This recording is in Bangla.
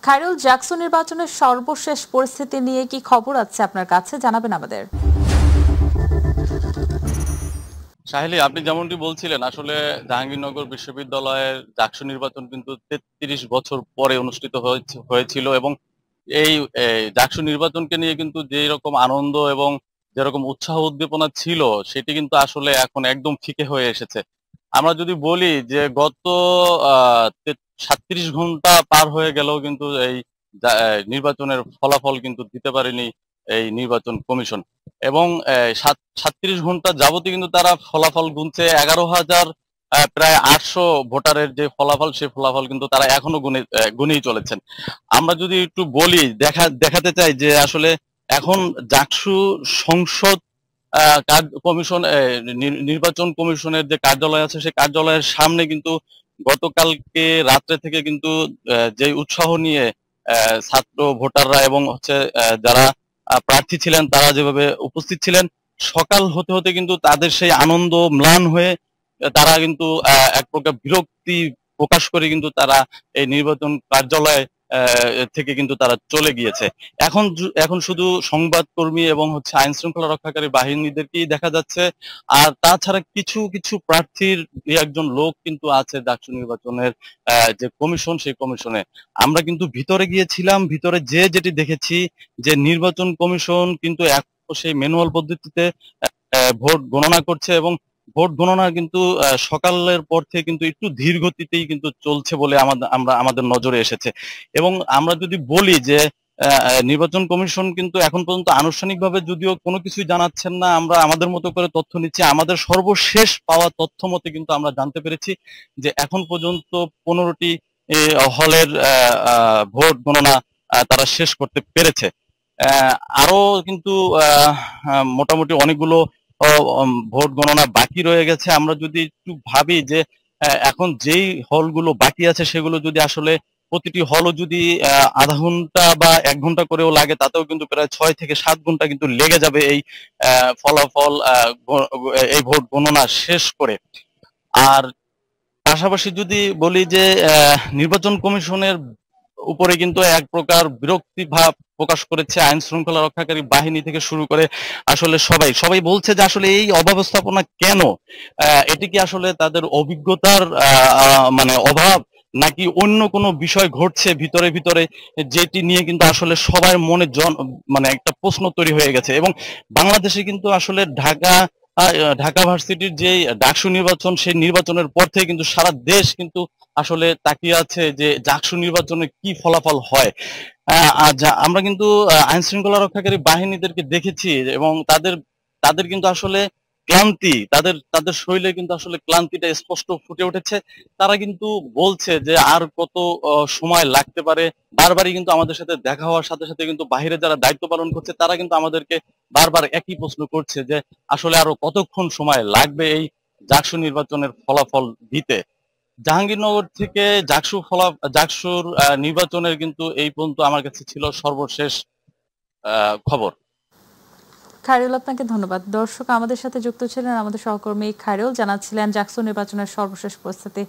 খায়রুল, জাকসু নির্বাচনের সর্বশেষ পরিস্থিতি নিয়ে কি খবর আছে আপনার কাছে, জানাবেন আমাদের। সাহেলি, আপনি যেমনটি বলছিলেন, আসলে জাহাঙ্গীরনগর বিশ্ববিদ্যালয়ের জাকসু নির্বাচন কিন্তু ৩৩ বছর পরে অনুষ্ঠিত হয়েছিল এবং এই জাকসু নির্বাচনকে নিয়ে কিন্তু যেই রকম আনন্দ এবং যেরকম উৎসাহ উদ্দীপনা ছিল, সেটি কিন্তু আসলে এখন একদম ফিকে হয়ে এসেছে। আমরা যদি বলি যে গত 37 ঘন্টা পার হয়ে গেলেও কিন্তু এই নির্বাচনের ফলাফল কিন্তু দিতে পারেনি এই নির্বাচন কমিশন। এবং 37 ঘন্টা যাবতই কিন্তু তারা ফলাফল গুনছে। 11,000 প্রায় 800 ভোটারের যে ফলাফল, সেই ফলাফল কিন্তু তারা এখনো গুনেই চলেছেন। আমরা যদি একটু বলি, দেখাতে চাই যে আসলে এখন জাকসু সংসদ কমিশন, নির্বাচন কমিশনের যে কার্যালয় আছে, সেই কার্যালয়ের সামনে কিন্তু গতকালকে রাত্রে থেকে কিন্তু যে উৎসাহ নিয়ে ছাত্র ভোটাররা এবং হচ্ছে যারা প্রার্থী ছিলেন তারা যেভাবে উপস্থিত ছিলেন, সকাল হতে হতে কিন্তু তাদের সেই আনন্দ ম্লান হয়ে তারা কিন্তু এক প্রকার বিরক্তি প্রকাশ করে কিন্তু তারা এই নির্বাচন কার্যালয়ে থেকে কিন্তু তারা চলে গিয়েছে। এখন শুধু সংবাদকর্মী এবং হচ্ছে আইন শৃঙ্খলা রক্ষাকারী বাহিনীদেরকেই দেখা যাচ্ছে। আর তাছাড়া কিছু কিছু প্রার্থীর দুই একজন লোক কিন্তু আছে ডাকসু নির্বাচনের যে কমিশন, সেই কমিশনে। আমরা কিন্তু ভিতরে গিয়েছিলাম, ভিতরে যেটি দেখেছি যে নির্বাচন কমিশন কিন্তু এখন সেই ম্যানুয়াল পদ্ধতিতে ভোট গণনা করছে এবং ভোট গণনা কিন্তু সকালের পর থেকে কিন্তু একটু ধীর গতিতেই কিন্তু চলছে বলে আমাদের নজরে এসেছে। এবং আমরা যদি বলি যে নির্বাচন কমিশন কিন্তু এখন পর্যন্ত আনুষ্ঠানিকভাবে যদিও কোনো কিছুই জানাচ্ছেন না, আমরা আমাদের মতো করে তথ্য নিচ্ছি। আমাদের সর্বশেষ পাওয়া তথ্য মতে কিন্তু আমরা জানতে পেরেছি যে এখন পর্যন্ত 15টি হলের ভোট গণনা তারা শেষ করতে পেরেছে। আহ, আরো কিন্তু মোটামুটি অনেকগুলো ভোট গণনা বাকি রয়ে গেছে। আমরা যদি একটু ভাবি যে এখন যেই হলগুলো বাকি আছে, সেগুলো যদি আসলে প্রতিটি হলও যদি আধা ঘন্টা বা 1 ঘন্টা করেও লাগে, তাতেও কিন্তু প্রায় 6 থেকে 7 ঘন্টা কিন্তু লেগে যাবে এই ফলাফল এই ভোট গণনা শেষ করে। আর পাশাপাশি যদি বলি যে নির্বাচন কমিশনের উপরে কিন্তু এক প্রকার বিরক্তি ভাব প্রকাশ করেছে আইন শৃঙ্খলা রক্ষাকারী বাহিনী থেকে শুরু করে আসলে সবাই সবাই বলছে যে আসলে এই অব্যবস্থাপনা কেন? এটি কি আসলে তাদের অভিজ্ঞতার মানে অভাব, নাকি অন্য কোনো বিষয় ঘটছে ভিতরে ভিতরে, যেটি নিয়ে কিন্তু আসলে সবার মনে মানে একটা প্রশ্ন তৈরি হয়ে গেছে। এবং বাংলাদেশে কিন্তু আসলে ঢাকা ভার্সিটির যে ডাকসু নির্বাচন, সেই নির্বাচনের পর থেকে কিন্তু সারা দেশ কিন্তু আসলে তাকিয়ে আছে যে জাকসু নির্বাচনে কি ফলাফল হয়। আমরা কিন্তু আইন শৃঙ্খলা রক্ষাকারী বাহিনীদেরকে দেখেছি এবং তাদের তাদের কিন্তু আসলে ক্লান্তি, তাদের তাদের শরীরে কিন্তু আসলে ক্লান্তিটা স্পষ্ট ফুটে উঠেছে। তারা কিন্তু বলছে যে আর কত সময় লাগতে পারে। বারবারই কিন্তু আমাদের সাথে দেখা হওয়ার সাথে সাথে কিন্তু বাইরে যারা দায়িত্ব পালন করছে, তারা কিন্তু আমাদেরকে বারবার একই প্রশ্ন করছে যে আসলে আরো কতক্ষণ সময় লাগবে এই জাকসু নির্বাচনের ফলাফল দিতে। জাহাঙ্গীরনগর থেকে জাকসুর নির্বাচনের কিন্তু এই পর্যন্ত আমার কাছে ছিল সর্বশেষ খবর। খায়রুল, আপনাকে ধন্যবাদ। দর্শক, আমাদের সাথে যুক্ত ছিলেন আমাদের সহকর্মী খায়রুল, জানাচ্ছিলেন জাকসু নির্বাচনের সর্বশেষ পরিস্থিতি।